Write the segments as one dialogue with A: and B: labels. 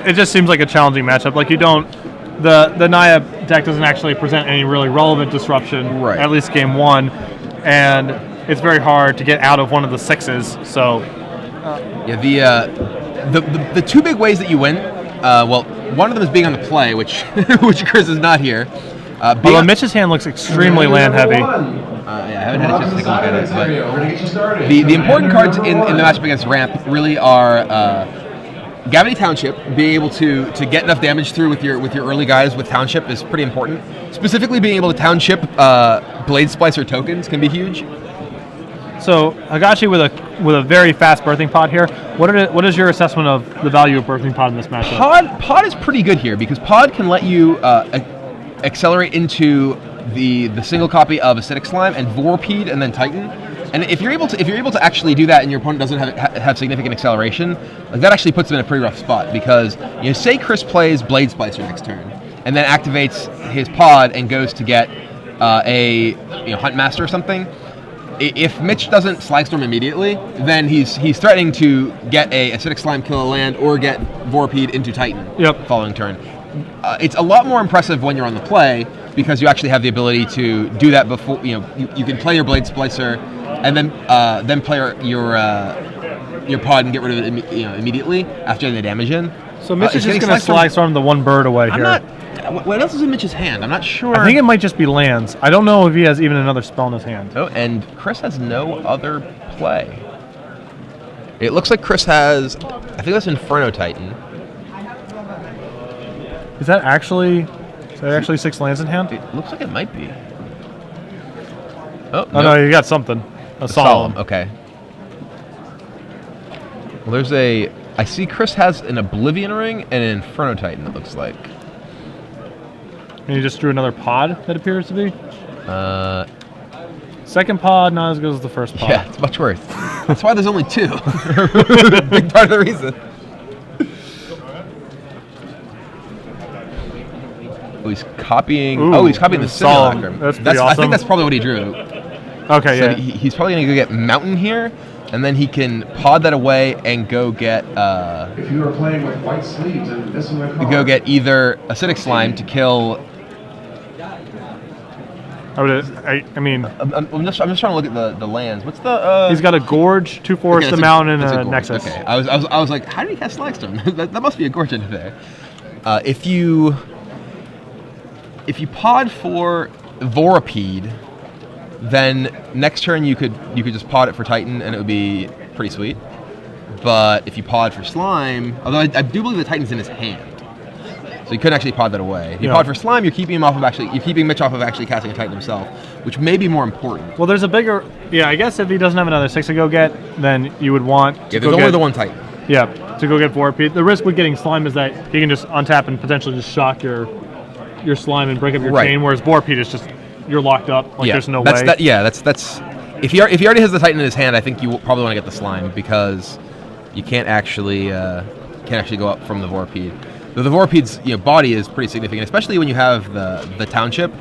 A: it just seems like a challenging matchup. Like, you don't... The Naya deck doesn't actually present any really relevant disruption,
B: right.
A: At least game 1. And it's very hard to get out of one of the 6s, so...
B: the two big ways that you win, well, one of them is being on the play, which which Chris is not here.
A: Although Mitch's hand looks extremely land heavy.
B: I haven't had a chance to take a look at it, but the important cards in the matchup against Ramp really are Gavity Township. Being able to get enough damage through with your early guys with Township is pretty important. Specifically, being able to Township Blade Splicer tokens can be huge.
A: So Higashi with a very fast birthing pod here. What is your assessment of the value of birthing pod in this matchup?
B: Pod is pretty good here because pod can let you accelerate into the single copy of Acidic Slime and Vorpede and then Titan. And if you're able to actually do that and your opponent doesn't have significant acceleration, like that actually puts them in a pretty rough spot because say Chris plays Blade Splicer next turn and then activates his pod and goes to get a Hunt Master or something. If Mitch doesn't Slagstorm immediately, then he's threatening to get a Acidic Slime kill a land or get Vorpede into Titan following turn. It's a lot more impressive when you're on the play because you actually have the ability to do that before you can play your Blade Splicer and then play your pod and get rid of it immediately after the damage in.
A: So Mitch is just going to Slagstorm the one bird away here.
B: What else is in Mitch's hand? I'm not sure.
A: I think it might just be lands. I don't know if he has even another spell in his hand.
B: Oh, and Chris has no other play. It looks like Chris has, I think that's Inferno Titan.
A: Is that actually 6 lands in hand?
B: It looks like it might be. Oh,
A: no, you got something. A Solemn.
B: Okay. Well, I see Chris has an Oblivion Ring and an Inferno Titan, it looks like.
A: And you just drew another pod, that appears to be? Second pod, not as good as the first pod.
B: Yeah, it's much worse. That's why there's only 2. Big part of the reason. Oh, he's copying...
A: Ooh,
B: he's copying the Simulacrum.
A: That's awesome.
B: I think that's probably what he drew.
A: Okay,
B: so he's probably going to go get Mountain here, and then he can pod that away and go get...
C: if you are playing with white sleeves and missing a card...
B: Go get either Acidic Slime to kill... I'm just trying to look at the lands. What's the?
A: He's got a Gorge, 2 Forest, a Mountain, and a Nexus.
B: Okay, I was like, how did he cast Slagstorm? that must be a Gorge in there. If you pod for Vorapede, then next turn you could just pod it for Titan and it would be pretty sweet. But if you pod for Slime, although I do believe the Titan's in his hand. So you couldn't actually pod that away. If you pod for Slime, you're keeping Mitch off of actually casting a Titan himself, which may be more important.
A: Well, there's a bigger... Yeah, I guess if he doesn't have another 6 to go get, then you would want to
B: there's only the one Titan.
A: Yeah, to go get Vorapede. The risk with getting Slime is that he can just untap and potentially just shock your Slime and break up your chain, whereas Vorapede is just... You're locked up. There's no way.
B: That's... If he already has the Titan in his hand, I think you probably want to get the Slime because you can't actually go up from the Vorapede. The Vorpede's body is pretty significant, especially when you have the Township.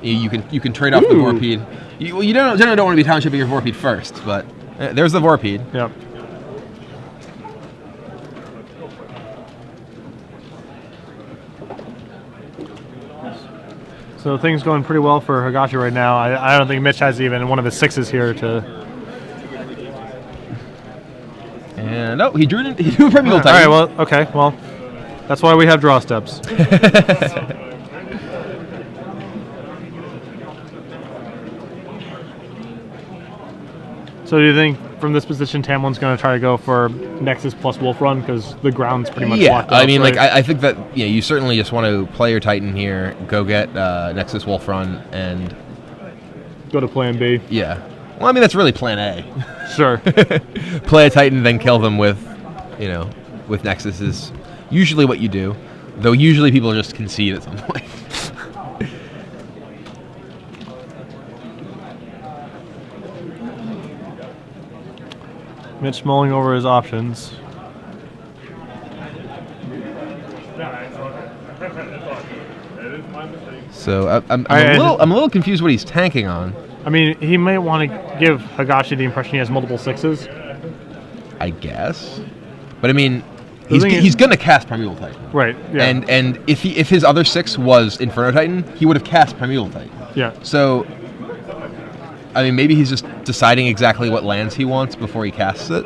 B: You can trade off the Vorpede. You generally don't want to be Townshipping your Vorpede first, but there's the Vorpede.
A: Yep. So things going pretty well for Higashi right now. I don't think Mitch has even one of his 6s here to.
B: And no, he drew a Primeval Titan.
A: All right. Well, okay. Well. That's why we have draw steps. So do you think from this position Tamlin's going to try to go for Nexus plus Wolf Run because the ground's pretty much locked up?
B: I mean, right? I think that you certainly just want to play your Titan here, go get Nexus Wolf Run, and
A: go to Plan B.
B: Yeah. Well, I mean that's really Plan A.
A: Sure.
B: Play a Titan, then kill them with Nexus is usually what you do, though usually people just concede at some point.
A: Mitch mulling over his options.
B: So I'm a little confused what he's tanking on.
A: I mean, he may want to give Higashi the impression he has multiple 6s.
B: I guess. But I mean, He's going to cast Primeval Titan.
A: Right. Yeah.
B: And if his other 6 was Inferno Titan, he would have cast Primeval Titan.
A: Yeah.
B: So, I mean, maybe he's just deciding exactly what lands he wants before he casts it.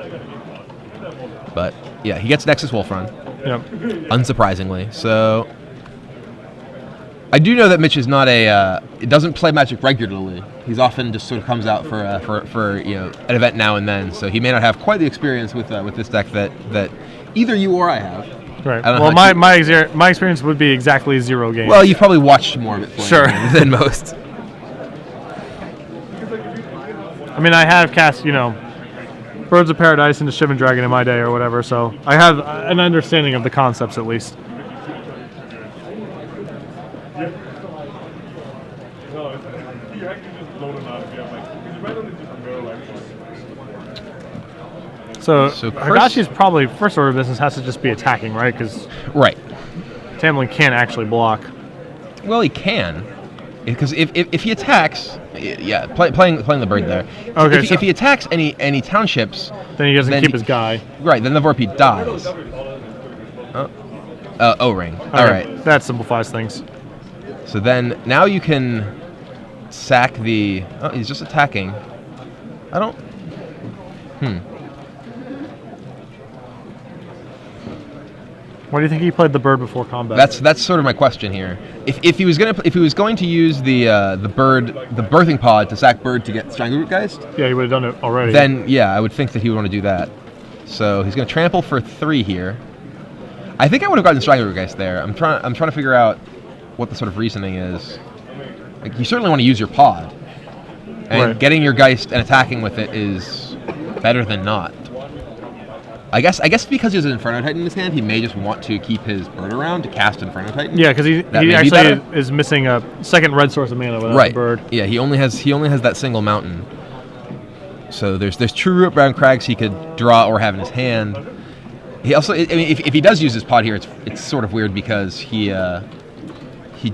B: But yeah, he gets Nexus Wolf Run.
A: Yep.
B: Unsurprisingly. So I do know that Mitch is not it doesn't play Magic regularly. He's often just sort of comes out for an event now and then. So he may not have quite the experience with this deck that either you or I have.
A: Right. Well, my experience would be exactly 0 games.
B: Well, you've probably watched more of it than most.
A: I mean, I have cast, Birds of Paradise into Shivan Dragon in my day or whatever, so I have an understanding of the concepts at least. So Higashi's probably first order of business has to just be attacking, right?
B: Right.
A: Tamblyn can't actually block.
B: Well, he can, because if he attacks, yeah, playing the bird there.
A: Okay.
B: If he attacks any townships,
A: then he doesn't keep his guy.
B: Right. Then the Vorpede dies. O-ring.
A: Okay.
B: All right.
A: That simplifies things.
B: So then now you can sack the. Oh, he's just attacking. I don't.
A: Why do you think he played the bird before combat?
B: That's sort of my question here. If he was going to use the birthing pod to sack bird to get Stranglerootgeist,
A: yeah, he would have done it already.
B: Then yeah, I would think that he would want to do that. So he's going to trample for 3 here. I think I would have gotten Stranglerootgeist there. I'm trying to figure out what the sort of reasoning is. Like, you certainly want to use your pod, and getting your Geist and attacking with it is better than not. I guess because he has an Inferno Titan in his hand, he may just want to keep his bird around to cast Inferno Titan.
A: Yeah, because he actually is missing a second red source of mana without the bird.
B: Yeah, he only has that single mountain. So there's True Root Brown Crags he could draw or have in his hand. He also, I mean, if he does use his pod here, it's sort of weird because he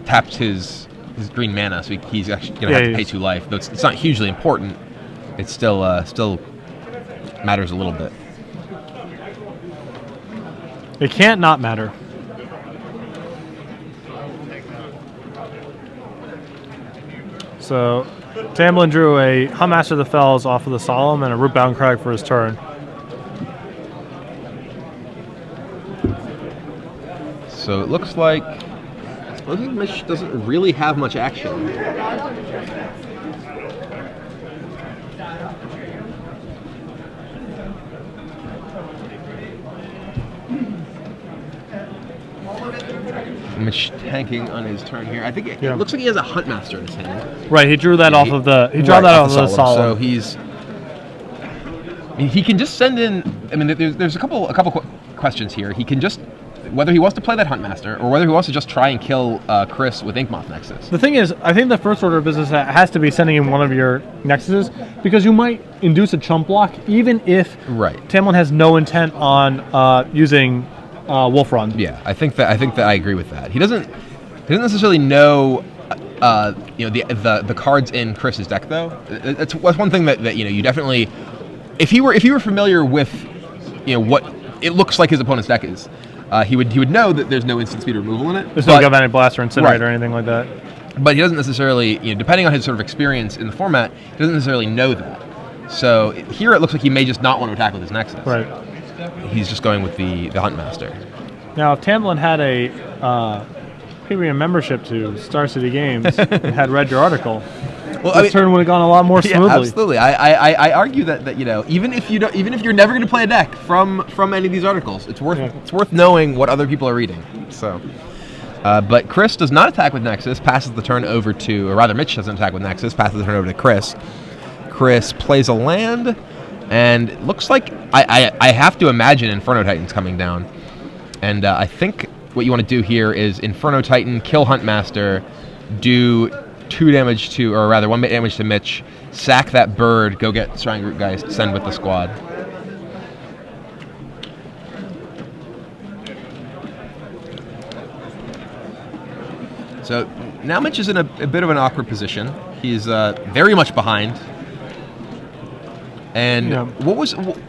B: tapped his green mana, so he's actually gonna have to pay 2 life. Though it's not hugely important, it still matters a little bit.
A: It can't not matter. So, Tamblyn drew a Huntmaster of the Fells off of the Solemn and a Rootbound Crag for his turn.
B: So it looks like Mitch doesn't really have much action. Mitch tanking on his turn here. I think it looks like he has a Huntmaster in his hand.
A: Right, he drew that off of the. He drew that off of the Solemn.
B: So he can just send in. I mean, there's a couple questions here. He can just, whether he wants to play that Huntmaster or whether he wants to just try and kill Chris with Inkmoth Nexus.
A: The thing is, I think the first order of business has to be sending in one of your Nexuses, because you might induce a chump block even if Tamblyn has no intent on using Wolf Run.
B: Yeah, I think that I agree with that. He doesn't necessarily know the cards in Chris's deck though. That's one thing that you definitely, if he were familiar with what it looks like his opponent's deck is, he would know that there's no instant speed removal in it.
A: There's no Galvanic Blast or Incinerate or anything like that.
B: But he doesn't necessarily, depending on his sort of experience in the format, he doesn't necessarily know that. So here it looks like he may just not want to attack with his Nexus.
A: Right.
B: He's just going with the Huntmaster.
A: Now, if Tamblyn had a premium membership to Star City Games and had read your article, this turn would have gone a lot more smoothly.
B: Yeah, absolutely. I argue that even if you're never going to play a deck from any of these articles, it's worth knowing what other people are reading. So, but Chris does not attack with Nexus. Passes the turn over to, or rather, Mitch doesn't attack with Nexus. Passes the turn over to Chris. Chris plays a land, and it looks like I have to imagine Inferno Titan's coming down. And I think what you want to do here is Inferno Titan, kill Huntmaster, do 2 damage to, or rather 1 damage to Mitch, sack that bird, go get Stranglerootgeist, send with the squad. So now Mitch is in a bit of an awkward position. He's very much behind. And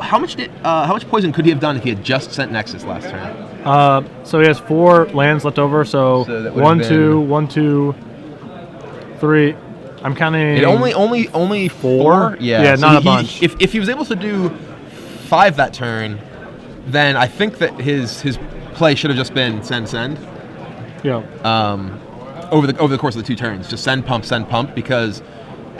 B: how much poison could he have done if he had just sent Nexus last turn?
A: So he has 4 lands left over. So
B: that
A: 1, 2, 1, 2, 3. I'm counting.
B: Only 4.
A: Yeah,
B: so
A: not a bunch.
B: If he was able to do 5 that turn, then I think that his play should have just been send.
A: Yeah.
B: Over the course of the 2 turns, just send pump, because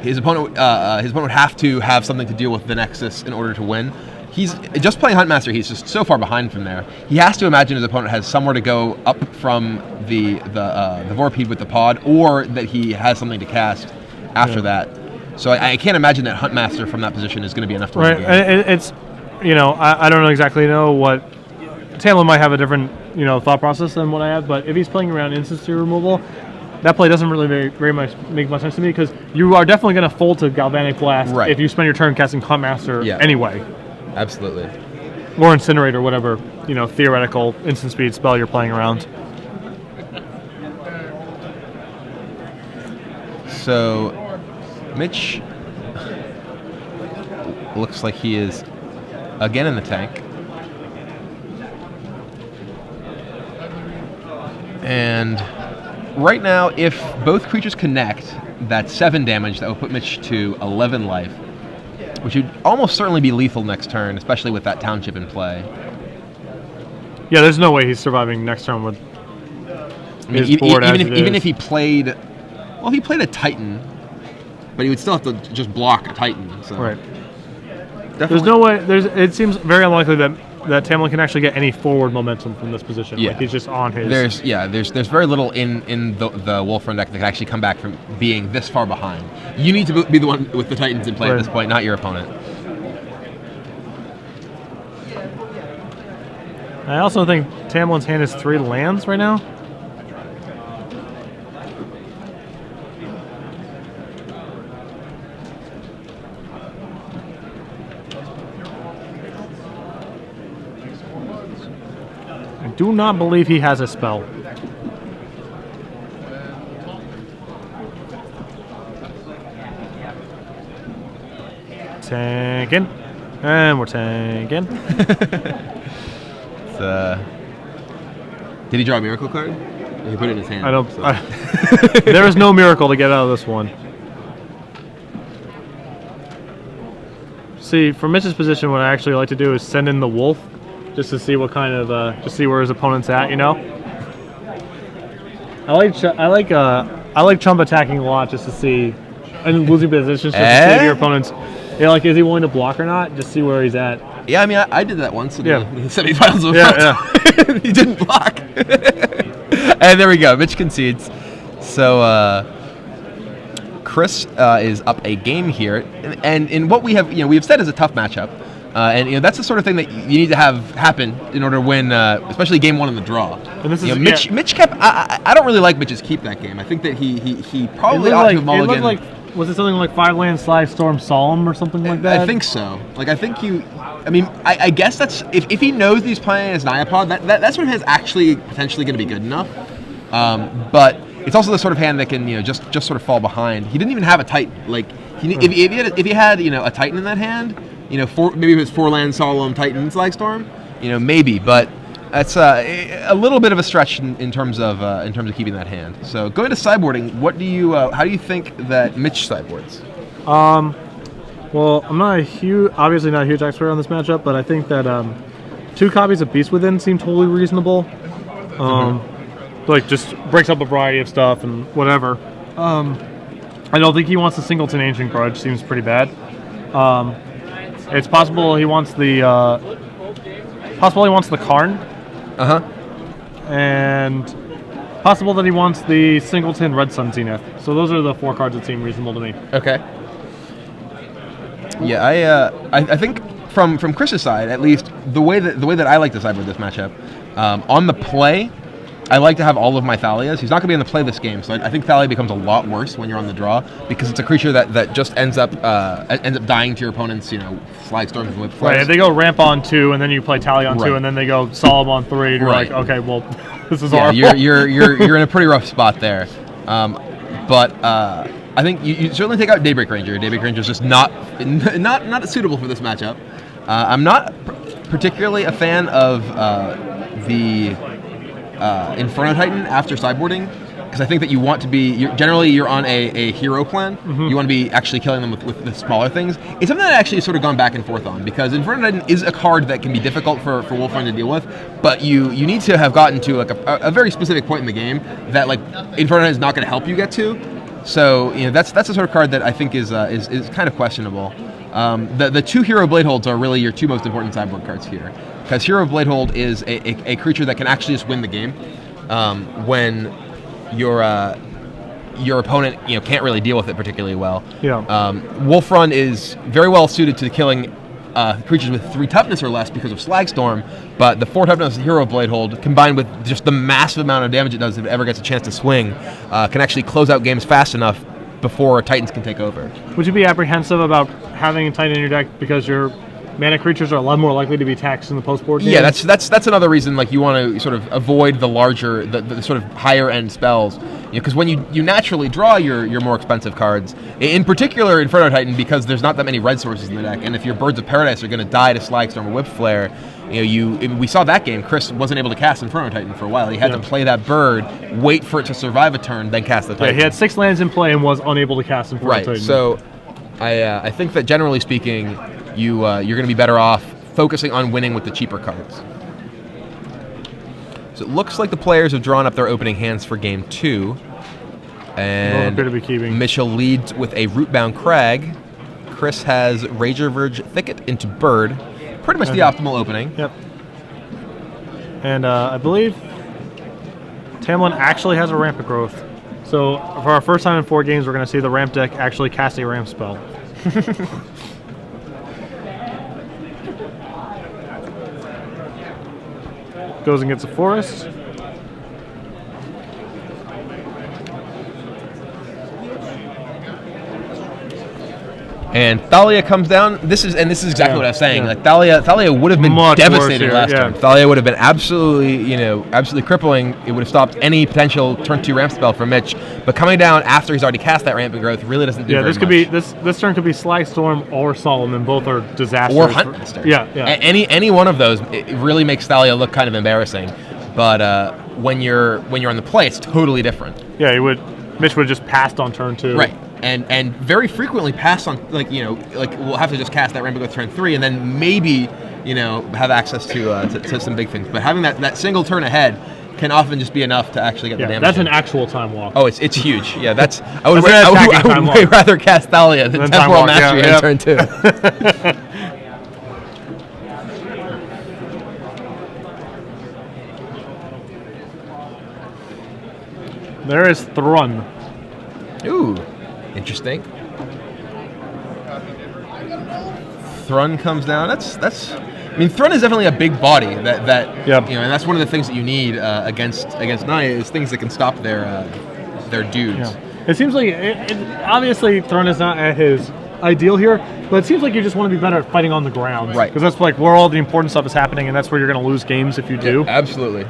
B: his opponent would have to have something to deal with the Nexus in order to win. He's just playing Huntmaster. He's just so far behind from there. He has to imagine his opponent has somewhere to go up from the Vorpede with the pod, or that he has something to cast after that. So I can't imagine that Huntmaster from that position is going to be enough to win the game.
A: It's, I don't exactly know what Tamblyn might have a different thought process than what I have, but if he's playing around instance removal, that play doesn't really very much make much sense to me, because you are definitely going to fold to Galvanic Blast if you spend your turn casting Huntmaster anyway.
B: Absolutely.
A: Or Incinerate or whatever theoretical instant speed spell you're playing around.
B: So Mitch looks like he is again in the tank. And right now, if both creatures connect, that's 7 damage. That will put Mitch to 11 life, which would almost certainly be lethal next turn, especially with that township in play.
A: Yeah, there's no way he's surviving next turn with his board
B: even if he played... Well, if he played a Titan, but he would still have to just block a Titan. So.
A: Right.
B: Definitely.
A: There's no way... It seems very unlikely that Tamblyn can actually get any forward momentum from this position.
B: Yeah.
A: Like he's just on his...
B: There's very little in the Wolfrun deck that can actually come back from being this far behind. You need to be the one with the Titans in play at this point, not your opponent.
A: I also think Tamblyn's hand is 3 lands right now. I do not believe he has a spell. Tanking. And we're tanking.
B: Did he draw a miracle card? He put it in his hand.
A: I don't. So. There is no miracle to get out of this one. See, for Mitch's position, what I actually like to do is send in the wolf, just to see what kind of, just see where his opponent's at. I like chump attacking a lot just to see, and losing positions just to see if your opponent's, is he willing to block or not? Just see where he's at.
B: Yeah, I mean, I did that once in the semifinals of France. He didn't block. And there we go. Mitch concedes. So Chris is up a game here, and in what we have said is a tough matchup, and that's the sort of thing that you need to have happen in order to win, especially game 1 in the draw. And this is Mitch kept. I don't really like Mitch's keep that game. I think that he probably ought to have mulliganed.
A: It looked like, was it something like 5-land Storm Solemn or something like that?
B: I think so. I guess that's if he knows he's playing as Nyapod, that sort of hand is actually potentially going to be good enough. But it's also the sort of hand that can just sort of fall behind. He didn't even have a Titan. If he had a Titan in that hand, maybe it was 4-land Solemn Titan Slagstorm, maybe. But that's a little bit of a stretch in terms of keeping that hand. So going to sideboarding, how do you think that Mitch sideboards?
A: Well, I'm obviously not a huge expert on this matchup, but I think that 2 copies of Beast Within seem totally reasonable. Just breaks up a variety of stuff and whatever. I don't think he wants the Singleton Ancient Grudge. Seems pretty bad. It's possible he wants the Karn. And possible that he wants the Singleton Red Sun Zenith. So those are the 4 cards that seem reasonable to me.
B: Okay. Yeah, I think from Chris's side, at least the way that I like to sideboard this matchup, on the play, I like to have all of my Thalias. He's not going to be in the play this game, so I think Thalia becomes a lot worse when you're on the draw, because it's a creature that just ends up dying to your opponent's Slagstorms and Whip Flares.
A: Right, if they go Ramp on 2, and then you play Tally on 2, and then they go Solemn on 3, and you're like, okay, well, this is horrible.
B: You're in a pretty rough spot there. But I think you certainly take out Daybreak Ranger. Daybreak Ranger is just not suitable for this matchup. I'm not particularly a fan of the Inferno Titan after sideboarding, because I think that you want to be generally you're on a hero plan. You want to be actually killing them with the smaller things. It's something that I've actually sort of gone back and forth on, because Inferno Titan is a card that can be difficult for Wolfrun to deal with, but you need to have gotten to like a very specific point in the game that like Inferno Titan is not going to help you get to. So that's the sort of card that I think is kind of questionable. The 2 Hero Bladeholds are really your 2 most important sideboard cards here, because Hero Bladehold is a creature that can actually just win the game when your opponent can't really deal with it particularly well.
A: Yeah.
B: Wolfrun is very well suited to killing creatures with 3 toughness or less because of Slagstorm, but the 4 toughness Hero Bladehold, combined with just the massive amount of damage it does if it ever gets a chance to swing, can actually close out games fast enough before Titans can take over.
A: Would you be apprehensive about having a Titan in your deck because your mana creatures are a lot more likely to be taxed in the post-board game?
B: Yeah, that's another reason like you want to sort of avoid the larger, the sort of higher end spells, because when you naturally draw your more expensive cards, in particular Inferno Titan, because there's not that many red sources in the deck, and if your Birds of Paradise are going to die to Slagstorm or Whip Flare, we saw that game. Chris wasn't able to cast Inferno Titan for a while. He had to play that bird, wait for it to survive a turn, then cast the Titan.
A: Yeah, he had 6 lands in play and was unable to cast Inferno Titan.
B: Right. So, I think that generally speaking, you're going to be better off focusing on winning with the cheaper cards. So it looks like the players have drawn up their opening hands for game 2, and
A: appear to be keeping.
B: Mitchell leads with a Rootbound Crag. Chris has Rager Verge Thicket into Bird. Pretty much the optimal opening.
A: Yep. And I believe Tamblyn actually has a Rampant Growth. So for our first time in 4 games, we're going to see the Ramp deck actually cast a Ramp spell. Goes and gets a Forest.
B: And Thalia comes down. This is exactly what I was saying.
A: Yeah.
B: Like Thalia would have been
A: Much
B: devastating
A: worse
B: last
A: here,
B: turn.
A: yeah.
B: Thalia would have been absolutely crippling. It would have stopped any potential turn 2 ramp spell for Mitch. But coming down after he's already cast that Rampant Growth really doesn't do very
A: this
B: much.
A: could be this turn could be Slagstorm or Solomon. Both are disasters.
B: Or Huntmaster.
A: Yeah.
B: Any one of those, it really makes Thalia look kind of embarrassing. But when you're on the play, it's totally different.
A: Yeah, Mitch would have just passed on turn 2.
B: Right. And very frequently pass on, like we'll have to just cast that Rampant Growth turn 3 and then maybe, have access to some big things. But having that single turn ahead can often just be enough to actually get the damage.
A: That's
B: in.
A: an actual time walk.
B: Oh, it's huge. Yeah, I would
A: Time
B: way
A: walk.
B: rather cast Thalia than
A: Then
B: Temporal
A: time walk,
B: Mastery
A: yeah,
B: on turn 2.
A: There is Thrun.
B: Ooh, interesting. Thrun comes down. That's. I mean, Thrun is definitely a big body. That
A: Yep.
B: and that's one of the things that you need against Naya is things that can stop their dudes.
A: Yeah. It seems like obviously Thrun is not at his ideal here, but it seems like you just want to be better at fighting on the ground,
B: Right?
A: Because that's like where all the important stuff is happening, and that's where you're going to lose games if you do.
B: Yeah, absolutely.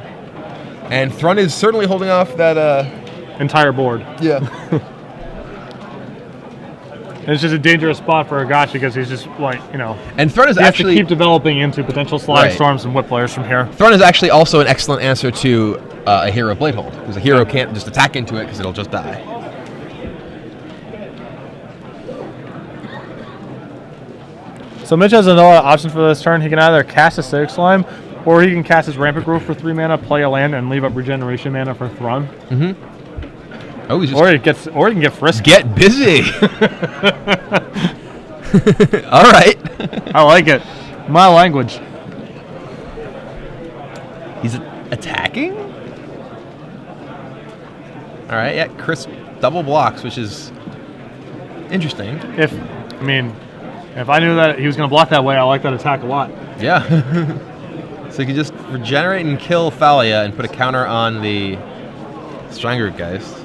B: And Thrun is certainly holding off that.
A: Entire board.
B: Yeah.
A: And it's just a dangerous spot for Higashi because he's just
B: And Thrun is
A: he has
B: actually
A: to keep developing into potential slide
B: Right.
A: storms and whip players from here.
B: Thrun is actually also an excellent answer to a hero Bladehold, because a hero can't just attack into it because it'll just die.
A: So Mitch has another option for this turn. He can either cast a Acidic Slime, or he can cast his Rampant Growth for 3 mana, play a land, and leave up regeneration mana for Thrun.
B: Oh, he's just
A: Or he can get frisky.
B: get busy. All right.
A: I like it. My language.
B: He's attacking? All right, yeah, Chris double blocks, which is interesting.
A: If I knew that he was going to block that way, I like that attack a lot.
B: Yeah. So you can just regenerate and kill Thalia and put a counter on the Strangroot Geist.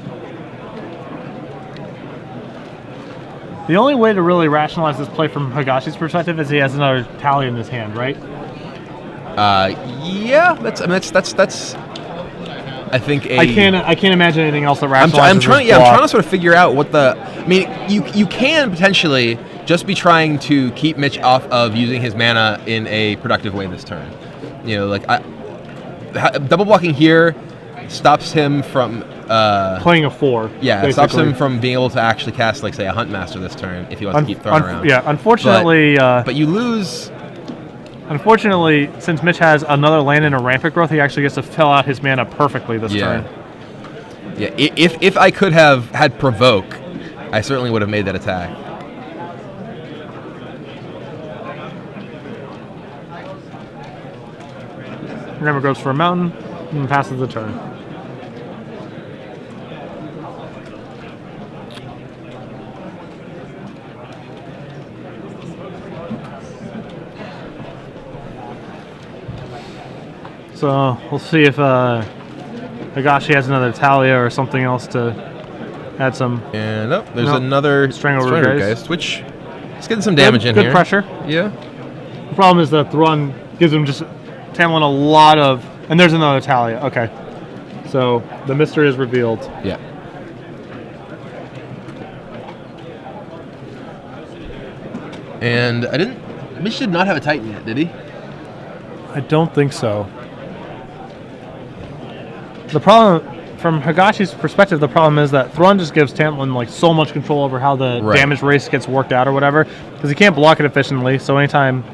A: The only way to really rationalize this play from Higashi's perspective is he has another Tally in his hand, right?
B: Yeah, that's I think
A: I can't imagine anything else that
B: I'm
A: rationalizes
B: trying
A: his block.
B: to sort of figure out what the. I mean, you can potentially just be trying to keep Mitch off of using his mana in a productive way this turn. You know, like double blocking here stops him from
A: playing a 4.
B: Yeah, it
A: basically.
B: stops him from being able to actually cast, like, say, a Hunt Master this turn if he wants to keep throwing around.
A: Yeah, unfortunately.
B: But you lose.
A: Unfortunately, since Mitch has another land and a rampant growth, he actually gets to fill out his mana perfectly this turn.
B: Yeah, if I could have had Provoke, I certainly would have made that attack.
A: Rampant growth for a mountain and passes the turn. So we'll see if Higashi has another Talia or something else to add some.
B: And there's another Stranglegeist, which is getting some damage in here.
A: Good pressure.
B: Yeah.
A: The problem is that Thrun gives him just Tamblyn a lot of, and there's another Talia. Okay, so the mystery is revealed.
B: Yeah. And Mitch did not have a Titan yet, did he?
A: I don't think so. The problem, from Higashi's perspective, the problem is that Thrun just gives Tamblyn like so much control over how the damage race gets worked out or whatever, because he can't block it efficiently. So anytime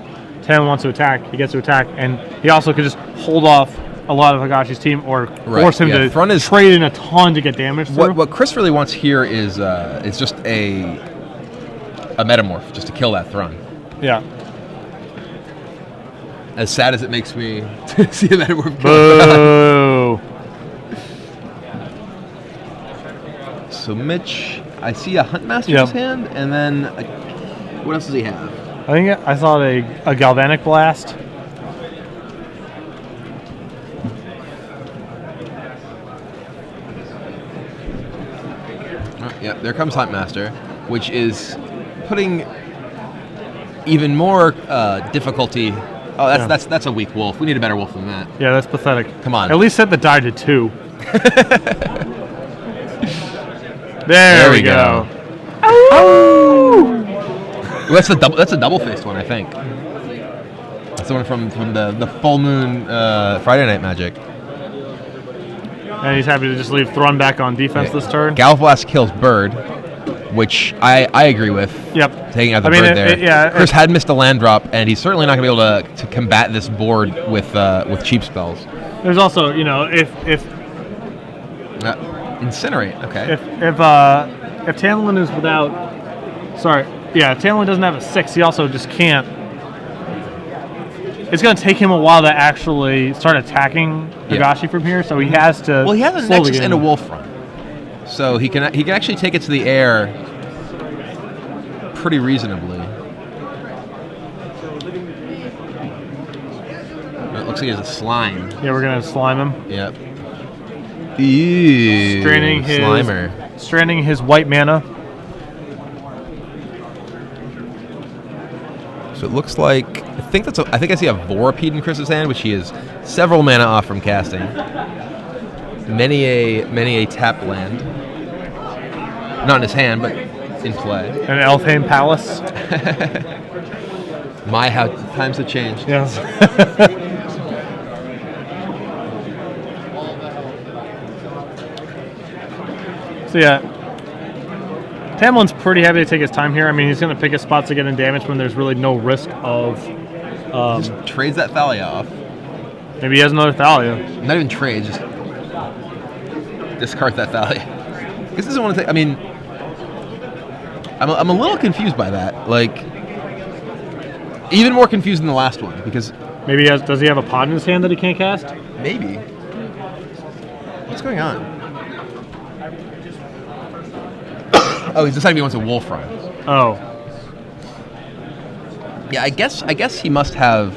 A: Tamblyn wants to attack, he gets to attack, and he also could just hold off a lot of Higashi's team or force him to trade in a ton to get damage through.
B: What Chris really wants here is just a Metamorph, just to kill that Thrun.
A: Yeah.
B: As sad as it makes me to see a Metamorph kill.
A: Boo!
B: So Mitch, I see a Hunt Master in his hand, and then what else does he have?
A: I think I saw a Galvanic Blast.
B: Oh, yeah, there comes Hunt Master, which is putting even more difficulty. Oh, that's a weak wolf. We need a better wolf than that.
A: Yeah, that's pathetic.
B: Come on.
A: At least set the die to 2. There we go.
B: Well, that's a double-faced one, I think. That's the one from the full moon Friday Night Magic.
A: And he's happy to just leave Thrun back on defense this turn.
B: Galvblast kills Bird, which I agree with.
A: Yep.
B: Taking out the Bird there. Chris had missed a land drop, and he's certainly not going to be able to combat this board with cheap spells.
A: There's also, if
B: Incinerate, okay.
A: If Tamblyn is without, if Tamblyn doesn't have a 6, he also just can't. It's going to take him a while to actually start attacking Higashi from here, so he has to.
B: Well, he has a Nexus and a Wolf Run, so he can actually take it to the air pretty reasonably. It looks like he has a slime.
A: Yeah, we're going to slime him.
B: Yep. Ew,
A: stranding his white mana.
B: So it looks like I think I see a Vorapede in Chris's hand, which he is several mana off from casting. Many a tap land, not in his hand, but in play.
A: An Elfheim Palace.
B: My, how times have changed.
A: Yes. So yeah, Tamlin's pretty happy to take his time here. I mean, he's going to pick his spots to get in damage when there's really no risk of.
B: Just trades that Thalia off.
A: Maybe he has another Thalia.
B: Not even trade, just discard that Thalia. Because doesn't want to take. I mean, I'm a little confused by that. Like, even more confused than the last one because
A: maybe does he have a pod in his hand that he can't cast?
B: Maybe. What's going on? Oh, he's deciding he wants a Wolf Run.
A: Oh.
B: Yeah, I guess he must have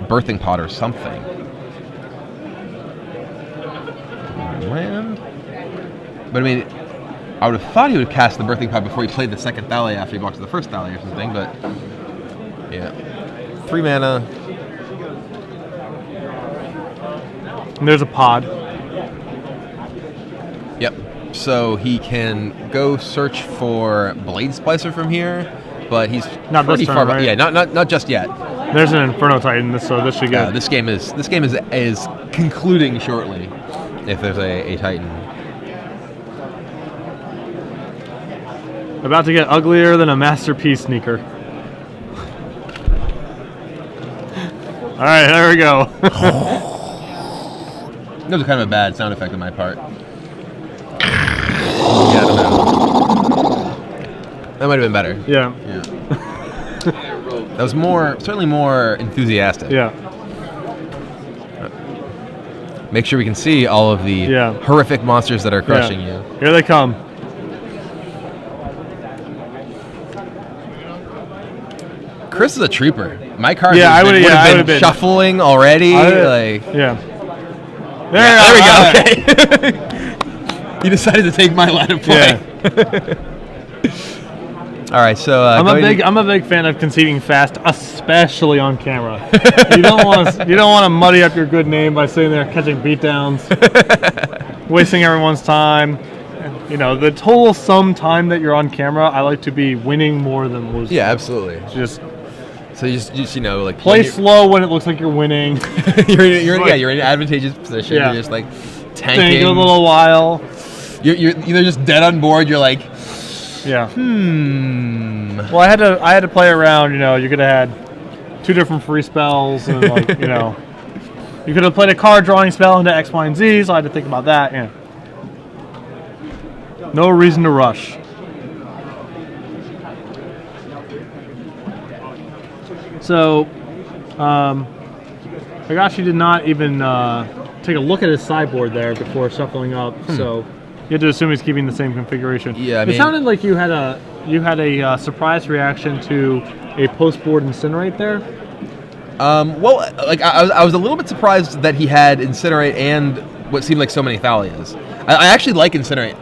B: Birthing Pod or something. Land. But I mean, I would have thought he would cast the Birthing Pod before he played the second Thalia after he walked to the first Thalia or something, but yeah. 3 mana.
A: And there's a pod.
B: Yep. So he can go search for Blade Splicer from here, but he's
A: Not this
B: pretty
A: turn,
B: far.
A: right?
B: Yeah, not just yet.
A: There's an Inferno Titan, so this should get.
B: This game is concluding shortly. If there's a Titan.
A: About to get uglier than a Masterpiece sneaker. All right, there we go.
B: That was kind of a bad sound effect on my part. Yeah, I don't know. That might have been better.
A: Yeah.
B: That was certainly more enthusiastic.
A: Yeah.
B: Make sure we can see all of the horrific monsters that are crushing you.
A: Here they come.
B: Chris is a trooper. My card
A: Yeah, I
B: would
A: would've-
B: have been shuffling already.
A: Yeah.
B: There we go. Okay. You decided to take my line of play. All right, so
A: I'm a big fan of conceding fast, especially on camera. you don't want to muddy up your good name by sitting there catching beatdowns, wasting everyone's time. You know, the total sum time that you're on camera, I like to be winning more than losing.
B: Yeah, absolutely. So you just like
A: play slow when it looks like you're winning.
B: you're in an advantageous position.
A: Yeah.
B: You're just like
A: Tank
B: tanking
A: a little while.
B: You're either just dead on board. You're like,
A: yeah. Well, I had to play around. You know, you could have had 2 different free spells, and you could have played a card drawing spell into X, Y, and Z. So I had to think about that. Yeah. No reason to rush. So, Higashi did not even take a look at his sideboard there before shuffling up. So you had to assume he's keeping the same configuration.
B: Yeah,
A: it sounded like you had a surprise reaction to a post-board Incinerate there.
B: Well, like I was a little bit surprised that he had Incinerate and what seemed like so many Thalias. I actually like Incinerate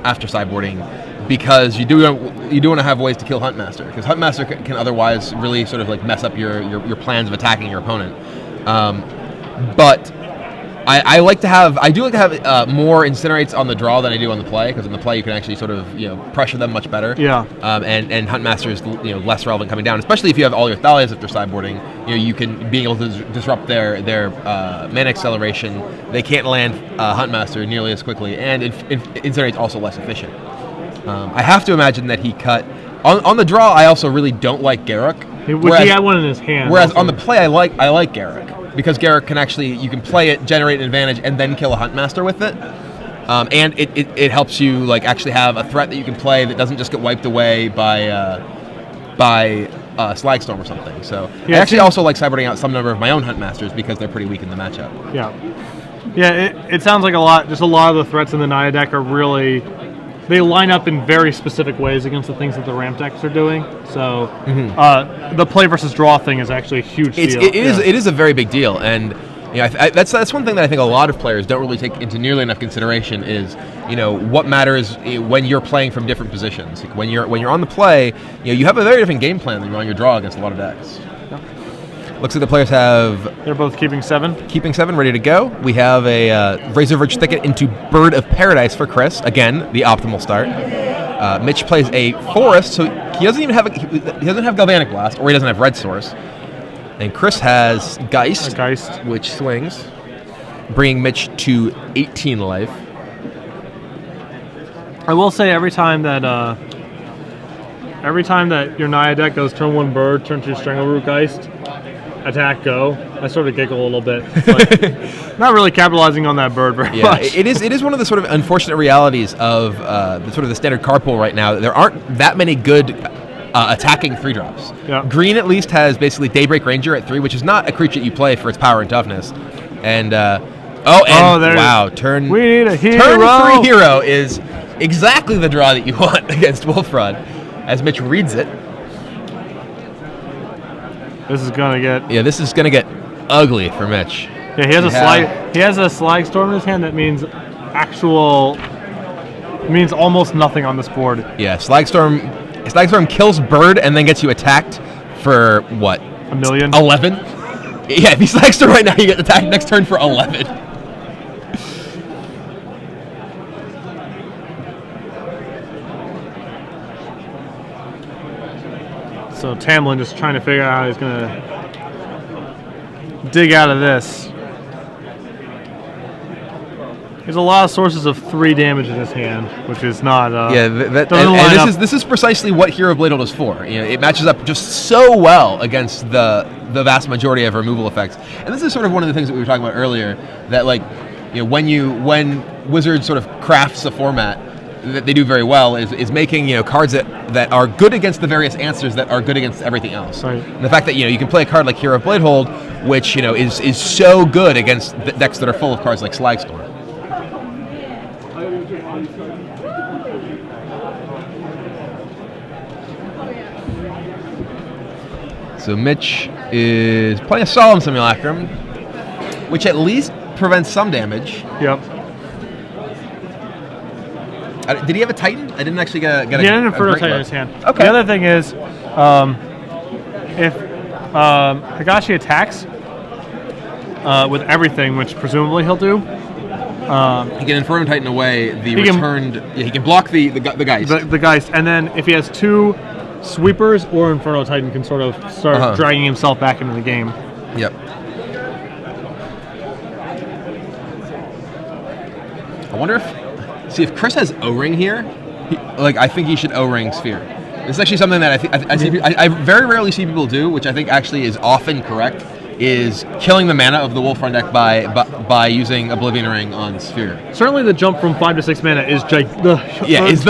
B: after sideboarding because you do want to have ways to kill Huntmaster, because Huntmaster can otherwise really sort of like mess up your plans of attacking your opponent. But I do like to have more Incinerates on the draw than I do on the play, because on the play you can actually sort of pressure them much better.
A: Yeah.
B: And Huntmaster is less relevant coming down, especially if you have all your Thalias after sideboarding. You can be able to disrupt their mana acceleration. They can't land Huntmaster nearly as quickly, and Incinerate's also less efficient. I have to imagine that he cut on the draw. I also really don't like Garruk.
A: He had one in his hand.
B: Whereas
A: also.
B: on the play, I like Garruk. Because Garruk can you can play it, generate an advantage, and then kill a Huntmaster with it. And it helps you actually have a threat that you can play that doesn't just get wiped away by Slagstorm or something. So I actually also like sideboarding out some number of my own Huntmasters because they're pretty weak in the matchup.
A: Yeah, it sounds like a lot of the threats in the Naya deck are really, they line up in very specific ways against the things that the ramp decks are doing. So the play versus draw thing is actually a huge deal.
B: It is a very big deal, and that's one thing that I think a lot of players don't really take into nearly enough consideration is what matters when you're playing from different positions. Like when you're on the play, you have a very different game plan than you're on your draw against a lot of decks. Looks like the players
A: they're both keeping 7.
B: Keeping 7, ready to go. We have a Razor Verge Thicket into Bird of Paradise for Chris. Again, the optimal start. Mitch plays a Forest, so he doesn't have Galvanic Blast, or he doesn't have Red Source. And Chris has Geist, which swings, bringing Mitch to 18 life.
A: I will say every time that your Naya deck goes turn 1 Bird, turn 2 Strangleroot Geist, attack, go, I sort of giggle a little bit. Like, not really capitalizing on that bird very much.
B: It is one of the sort of unfortunate realities of the standard card pool right now. There aren't that many good attacking 3-drops.
A: Yeah.
B: Green at least has basically Daybreak Ranger at 3, which is not a creature you play for its power and toughness. And wow,
A: we need a hero.
B: Turn 3 hero is exactly the draw that you want against Wolfrod, as Mitch reads it.
A: This is gonna
B: get ugly for Mitch.
A: Yeah, he has a Slagstorm in his hand that means almost nothing on this board.
B: Yeah, Slagstorm kills Bird and then gets you attacked for what?
A: 1 million?
B: 11? Yeah, if you Slagstorm right now, you get attacked next turn for 11.
A: So Tamblyn just trying to figure out how he's going to dig out of this. There's a lot of sources of 3 damage in his hand, which is not.
B: This is precisely what Hero Bladehold is for. You know, it matches up just so well against the vast majority of removal effects. And this is sort of one of the things that we were talking about earlier. That when Wizards sort of crafts a format that they do very well is making cards that are good against the various answers that are good against everything else.
A: Right.
B: And the fact that you can play a card like Hero Bladehold, which is so good against the decks that are full of cards like Slagstorm. So Mitch is playing a Solemn Simulacrum, which at least prevents some damage.
A: Yep.
B: Did he have a Titan? I didn't actually get
A: He had an Inferno Titan in his hand.
B: Okay.
A: The other thing is, if Higashi attacks with everything, which presumably he'll do,
B: he can Inferno Titan away the returned. He can block the Geist.
A: The Geist, and then if he has 2 sweepers, or Inferno Titan can sort of start dragging himself back into the game.
B: Yep. I wonder if Chris has O-Ring here. I think he should O-Ring Sphere. This is actually something that I very rarely see people do, which I think actually is often correct, is killing the mana of the Wolfrun deck by using Oblivion Ring on Sphere.
A: Certainly the jump from 5 to 6 mana is
B: is the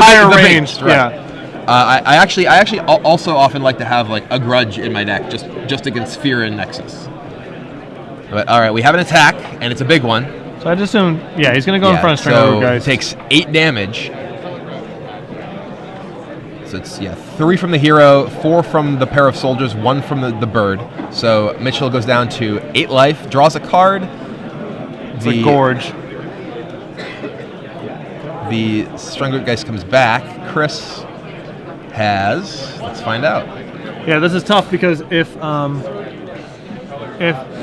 A: higher range.
B: Biggest, right.
A: Yeah.
B: I actually also often like to have a Grudge in my deck just against Sphere and Nexus. But all right, we have an attack and it's a big one.
A: So I just assume, he's going to go in front of String Over Geist.
B: So takes 8 damage. So it's 3 from the hero, 4 from the pair of soldiers, 1 from the bird. So Mitchell goes down to 8 life, draws a card.
A: It's a Gorge.
B: The String Geist comes back. Chris has. Let's find out.
A: Yeah, this is tough because if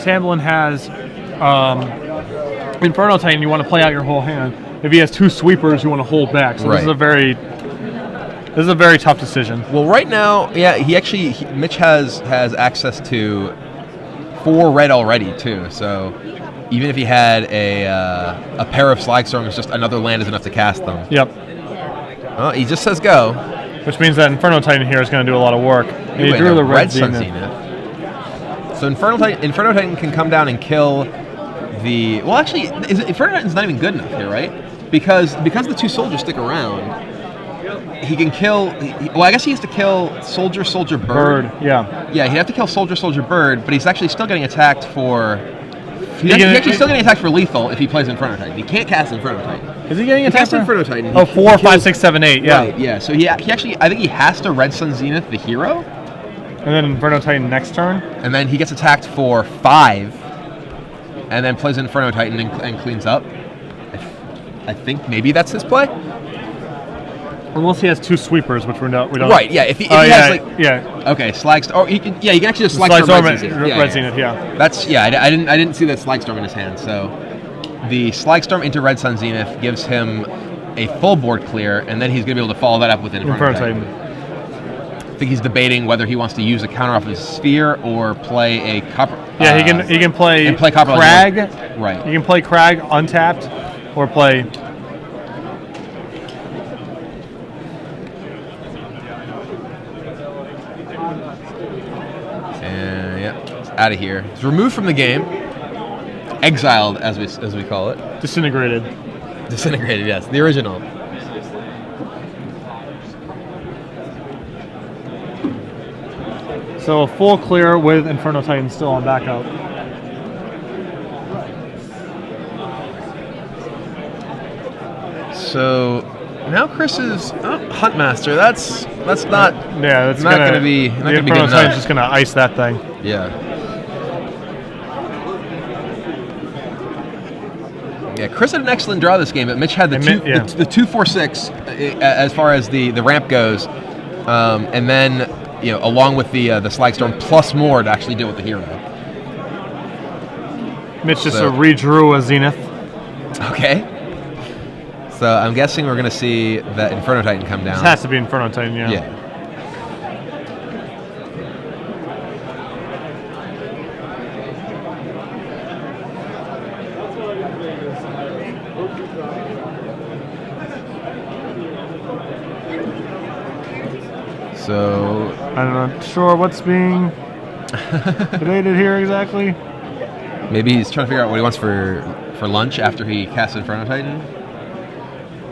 A: Tamblyn has Inferno Titan, you want to play out your whole hand. If he has 2 sweepers, you want to hold back. So this is a very tough decision.
B: Well, right now, Mitch has access to 4 red already too. So even if he had a pair of Slagstorms, just another land is enough to cast them.
A: Yep.
B: Well, he just says go.
A: Which means that Inferno Titan here is going to do a lot of work. And he drew the red Sun Zenith.
B: So Inferno Titan can come down and kill the... Well, actually, Inferno Titan's not even good enough here, right? Because the 2 soldiers stick around, he can kill... Well, I guess he has to kill Soldier, Bird.
A: Yeah.
B: Yeah, he'd have to kill Soldier, Bird, but he's actually still getting attacked for... He's actually still getting attacked for lethal if he plays Inferno Titan. He can't cast Inferno Titan.
A: Is he getting attacked for
B: Inferno Titan?
A: Oh, 4, 5, 6, 7, 8. Yeah.
B: Right, yeah. So he actually, I think he has to Red Sun Zenith the hero.
A: And then Inferno Titan next turn.
B: And then he gets attacked for 5. And then plays Inferno Titan and cleans up. I think maybe that's his play.
A: Unless he has 2 sweepers, which we don't.
B: Right, yeah. If he has okay, Slagstorm. Oh, he can actually just Slagstorm Red
A: Zenith. Yeah.
B: That's I didn't see that Slagstorm in his hand. So the Slagstorm into Red Sun Zenith gives him a full board clear, and then he's gonna be able to follow that up with Inferno Titan. I think he's debating whether he wants to use a counter off his Sphere or play a copper.
A: Yeah, he can play
B: Copper
A: Crag.
B: Right.
A: He can play Crag untapped, or play.
B: Out of here. He's removed from the game. Exiled, as we call it.
A: Disintegrated.
B: Disintegrated, yes. The original.
A: So a full clear with Inferno Titan still on backup.
B: So now Chris is Huntmaster. That's not.
A: Yeah, that's
B: not going to be. Not
A: the
B: going to be good
A: Inferno Titan's just going to ice that thing.
B: Yeah. Yeah, Chris had an excellent draw this game, but Mitch had the 2-4-6 as far as the ramp goes, and then along with the Slagstorm plus more to actually deal with the hero.
A: Mitch just redrew a Zenith.
B: Okay. So I'm guessing we're going to see that Inferno Titan come down.
A: This has to be Inferno Titan, yeah.
B: So
A: I'm not sure what's being debated here exactly.
B: maybe he's trying to figure out what he wants for lunch after he casts Inferno Titan.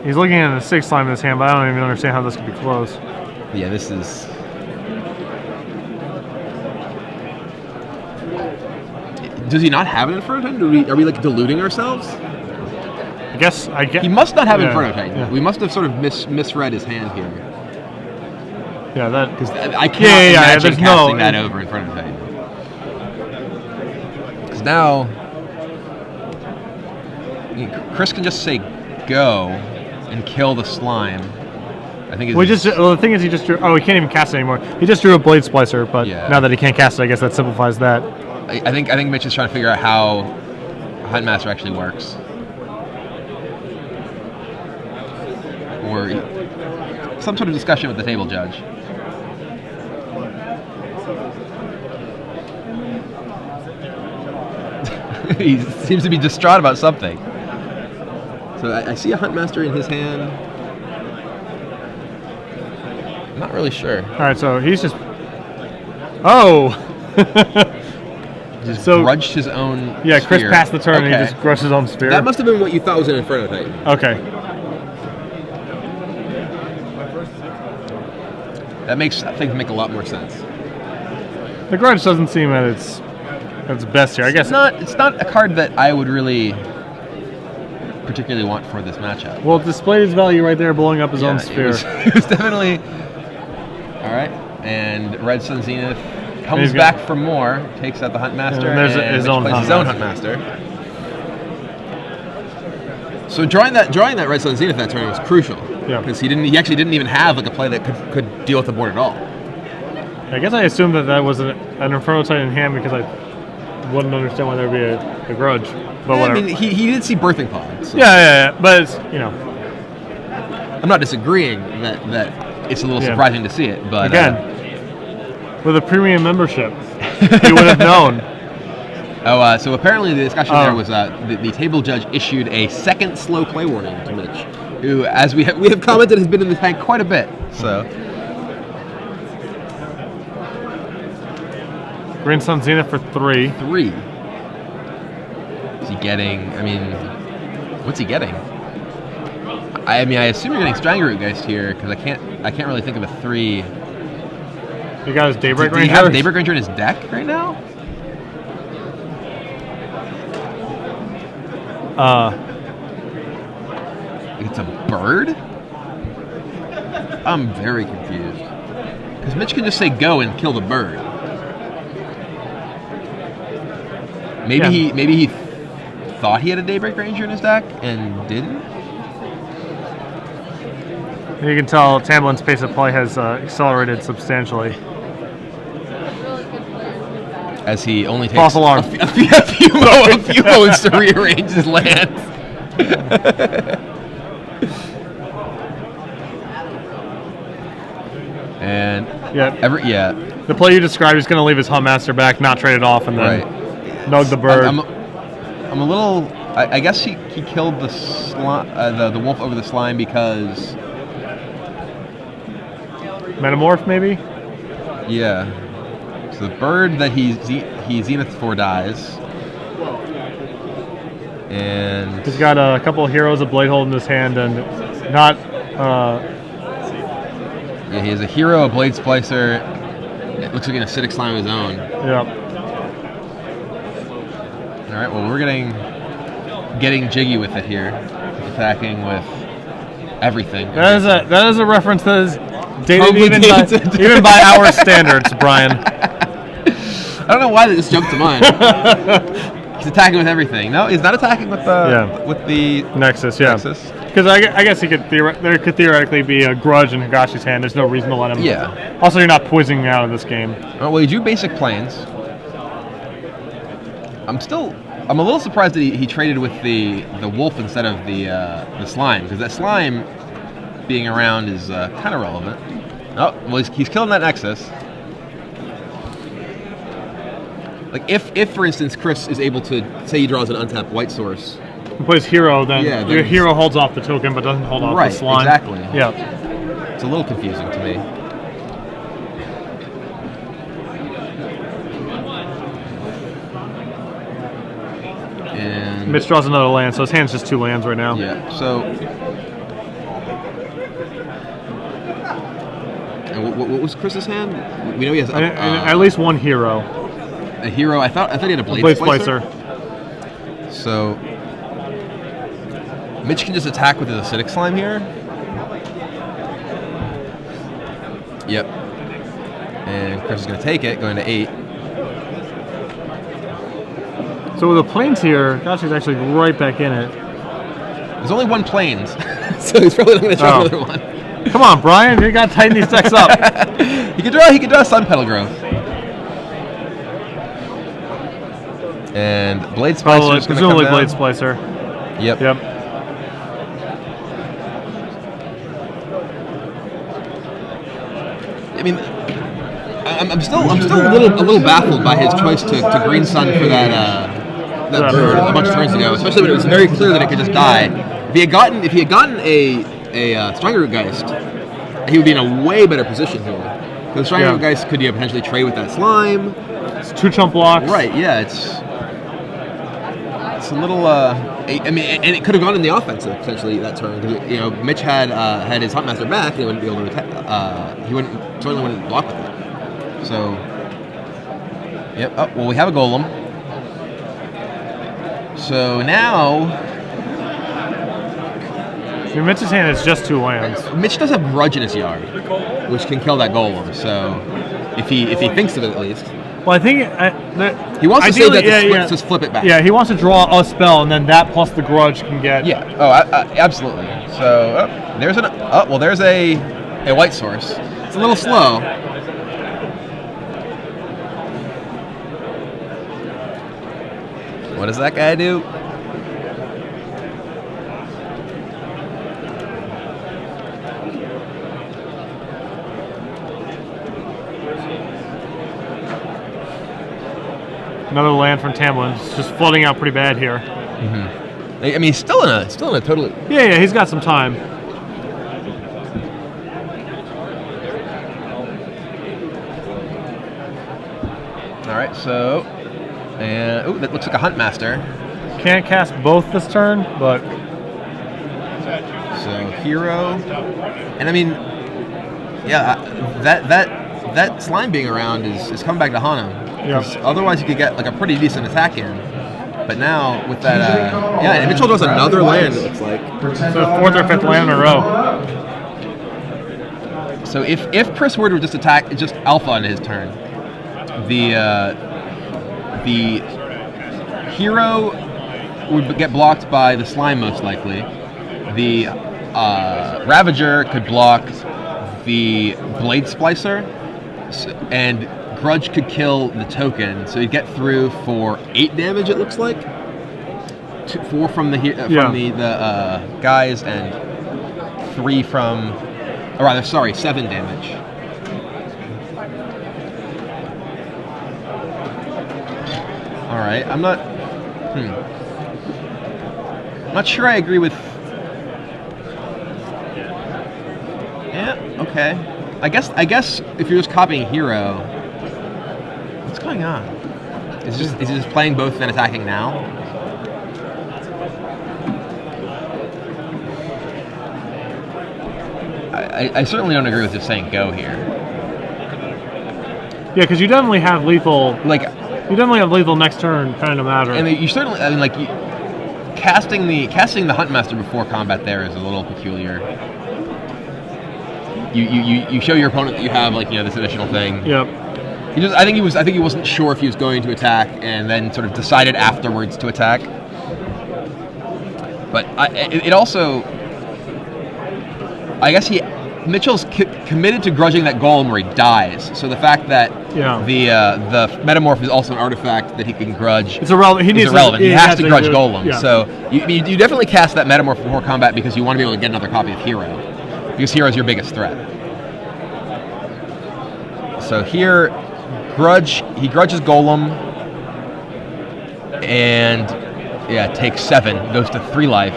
A: He's looking at a 6 slime in his hand, but I don't even understand how this could be close.
B: Yeah, this is. Does he not have an Inferno Titan? Are we like deluding ourselves?
A: I guess
B: He must not have
A: yeah,
B: Inferno Titan.
A: yeah.
B: We must have sort of misread his hand here.
A: Yeah, that.
B: Because I can't imagine
A: there's
B: casting
A: no-
B: that over Inferno Titan. Because now, Chris can just say go and kill the slime. I think it's
A: the thing is, he just drew. Oh, he can't even cast it anymore. He just drew a Blade Splicer, but
B: Yeah.
A: now that he can't cast it, I guess that simplifies that.
B: I think Mitch is trying to figure out how Huntmaster actually works. Or some sort of discussion with the table judge. He seems to be distraught about something. So I see a Huntmaster in his hand. I'm not really sure.
A: All right, so he's just. Oh.
B: Just
A: So-
B: grudged his own.
A: Yeah, Chris
B: sphere.
A: passed the turn and he
B: Okay.
A: just grudged his own spear.
B: That must have been what you thought was an Inferno Titan.
A: Okay.
B: That makes things make a lot more sense.
A: The grudge doesn't seem at its best here. I guess.
B: It's not a card that I would really particularly want for this matchup.
A: Well, it displayed his value right there, blowing up his own
B: Yeah,
A: sphere.
B: It was definitely all right. And Red Sun Zenith comes
A: he's
B: back for more, takes out the Huntmaster,
A: And there's his own
B: plays his own Huntmaster. So drawing that Red Sun Zenith that turn was crucial.
A: Yeah.
B: Because he actually didn't even have like a play that could deal with the board at all.
A: I guess I assumed that was an Inferno Titan in hand because I wouldn't understand why there would be a grudge. But
B: I
A: whatever.
B: mean, he did see Birthing Pod. So
A: yeah. But it's,
B: I'm not disagreeing that it's a little
A: Yeah.
B: surprising to see it, but
A: again, with a premium membership, you would have known.
B: So apparently the discussion there was the table judge issued a second slow play warning to Mitch, who, as we have commented, has been in the tank quite a bit. So
A: Green Sun Zenith for 3.
B: 3. Is he getting? I mean, what's he getting? I assume you're getting Strangle Geist here because I can't really think of a 3.
A: He got his Daybreak
B: Do you
A: Ranger.
B: have Daybreak Ranger in his deck right now? It's a bird? I'm very confused. Because Mitch can just say go and kill the bird. Maybe he thought he had a Daybreak Ranger in his deck and didn't?
A: And you can tell Tamblyn's pace of play has accelerated substantially.
B: As he only takes
A: False alarm.
B: a few moments to rearrange his lands. And
A: Yeah. The play you described is going to leave his Huntmaster back, not trade it off, and then nug the bird.
B: I'm a little. I guess he killed the wolf over the slime because
A: Metamorph, maybe?
B: yeah. So the bird that he zenith for dies, and
A: He's got a couple of heroes of Bladehold in his hand, and not.
B: yeah, he has a hero, a Blade Splicer. It looks like an acidic slime of his own.
A: Yeah.
B: All right, well, we're getting jiggy with it here, attacking with everything.
A: That is a reference that is dated
B: Probably
A: even
B: dated.
A: even by our standards, Brian.
B: I don't know why this jumped to mind. He's attacking with everything. No, he's not attacking with the
A: Nexus, yeah.
B: Nexus.
A: Because I guess there could theoretically be a grudge in Higashi's hand. There's no reason to let him.
B: Yeah.
A: Also, you're not poisoning out of this game.
B: Well, he drew basic planes. I'm a little surprised that he traded with the wolf instead of the slime, because that slime being around is kind of relevant. Oh, well, he's killing that Nexus. Like if for instance Chris is able to say he draws an untapped white source.
A: He plays hero, then
B: Yeah,
A: your
B: then-
A: hero holds off the token but doesn't hold off
B: Right,
A: the slime.
B: exactly.
A: Yeah.
B: It's a little confusing to me.
A: Mitch draws another land, so his hand's just 2 lands right now.
B: Yeah. So. And what was Chris's hand? We know he has
A: At least 1 hero.
B: A hero. I thought he had a Blade Splicer. So Mitch can just attack with his Acidic Slime here. Yep. And Chris is going to take it, going to 8.
A: So with the planes here, Higashi's actually right back in it.
B: There's only 1 planes, so he's probably not going to try another one.
A: Come on, Brian, you got to tighten these decks up.
B: He could draw Sun Petal Growth. And Blade Splicer is going to come
A: presumably
B: down.
A: Blade Splicer.
B: Yep. I mean, I'm still a little baffled by his choice to Green Sun for that bird a bunch of turns ago, especially when it was very clear that it could just die. If he had gotten a Strangerroot Geist, he would be in a way better position here. Because Strangerroot Geist could potentially trade with that slime.
A: It's 2 chump blocks.
B: Right? Yeah, it's a little. I mean, and it could have gone in the offensive potentially that turn. Because Mitch had his Huntmaster back, and he wouldn't be able to attack. He certainly wouldn't block with it. So, yep. Oh, well, we have a Golem. So now,
A: Mitch's hand is just 2 lands.
B: Mitch does have Grudge in his yard, which can kill that Golem. So, if he thinks of it at least.
A: Well, I think
B: he wants to say that just flip it back.
A: Yeah, he wants to draw a spell, and then that plus the Grudge can get.
B: Yeah. Oh, absolutely. So there's a white source. It's a little slow. What does that guy do?
A: Another land from Tamblyn. It's just flooding out pretty bad here.
B: Mm-hmm. I mean, he's still in a totally.
A: Yeah, he's got some time.
B: All right, so that looks like a Huntmaster.
A: Can't cast both this turn, but
B: so hero, and I mean, yeah, that slime being around is coming back to haunt him. Because otherwise you could get like a pretty decent attack in. But now with that, and Mitchell draws another land. It looks like
A: so 4th or 5th land in a row.
B: So if Chris were to just attack just Alpha on his turn, the hero would get blocked by the slime most likely. The Ravager could block the Blade Splicer, and Grudge could kill the token, so he'd get through for 8 damage. It looks like 4 from the guys and 3 from, or rather, sorry, 7 damage. All right, I'm not sure I agree with. Yeah, okay. I guess if you're just copying hero. What's going on? Is he just playing both and attacking now? I certainly don't agree with just saying go here.
A: Yeah, because you definitely have lethal. You definitely have lethal next turn, kind of no matter.
B: And you certainly, casting the Huntmaster before combat there is a little peculiar. You show your opponent that you have this additional thing.
A: Yep.
B: I think he wasn't sure if he was going to attack, and then sort of decided afterwards to attack. But it also, I guess Mitchell's committed to grudging that golem where he dies. So the fact that the metamorph is also an artifact that he can grudge,
A: it's irrelevant. He
B: has to grudge golem. Yeah. So you definitely cast that metamorph before combat because you want to be able to get another copy of hero, because hero is your biggest threat. So here, he grudges golem, and takes 7, goes to 3 life.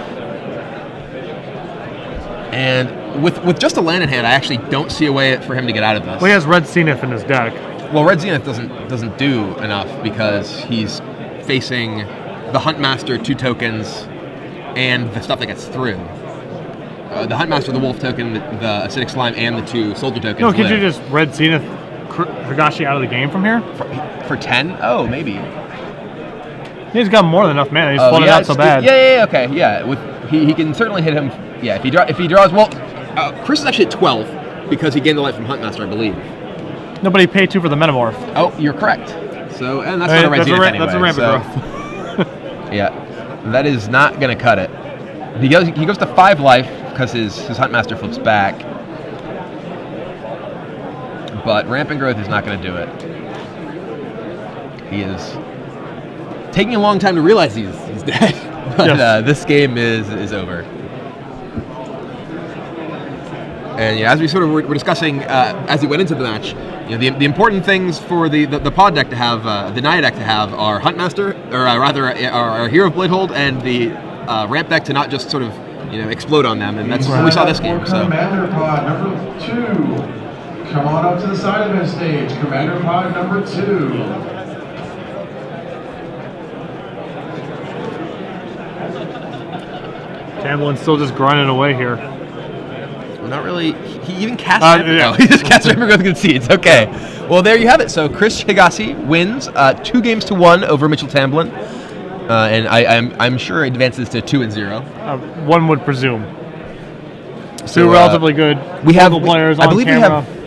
B: And with just a land in hand, I actually don't see a way for him to get out of this.
A: Well, he has Red Zenith in his deck.
B: Well, Red Zenith doesn't do enough because he's facing the Huntmaster 2 tokens and the stuff that gets through. The Huntmaster, the Wolf token, the Acidic Slime, and the 2 Soldier tokens.
A: No, could you just Red Zenith Higashi out of the game from here?
B: For 10? Oh, maybe.
A: He's got more than enough mana. He's floated out so bad.
B: Yeah, okay, yeah. He can certainly hit him. Yeah, if he draws. Well, Chris is actually at 12 because he gained the life from Huntmaster, I believe.
A: Nobody paid 2 for the Metamorph.
B: Oh, you're correct. So, and that's not a Red Zenith anyway.
A: That's a rampant growth.
B: Yeah, that is not going to cut it. He goes to 5 life because his Huntmaster flips back. But Rampant Growth is not going to do it. He is taking a long time to realize he's dead. But
A: Yes.
B: This game is over. And as we sort of were discussing as he went into the match, the important things for the pod deck to have, the Naya deck to have, are Huntmaster, or rather our Hero of Bladehold, and the ramp deck to not just sort of explode on them, and that's what we saw this game. So.
C: Commander Pod number 2. Come on up to the side of the stage. Commander Pod number 2.
A: Tamblyn's still just grinding away here.
B: Not really. He even cast
A: yeah.
B: he just cast Rampant Growth Concedes. Okay. Well, there you have it. So Chris Higashi wins 2-1 over Mitchell Tamblyn. And I'm sure advances to 2-0.
A: One would presume.
B: So,
A: Two relatively good
B: local
A: players
B: I
A: on
B: believe
A: camera.
B: we have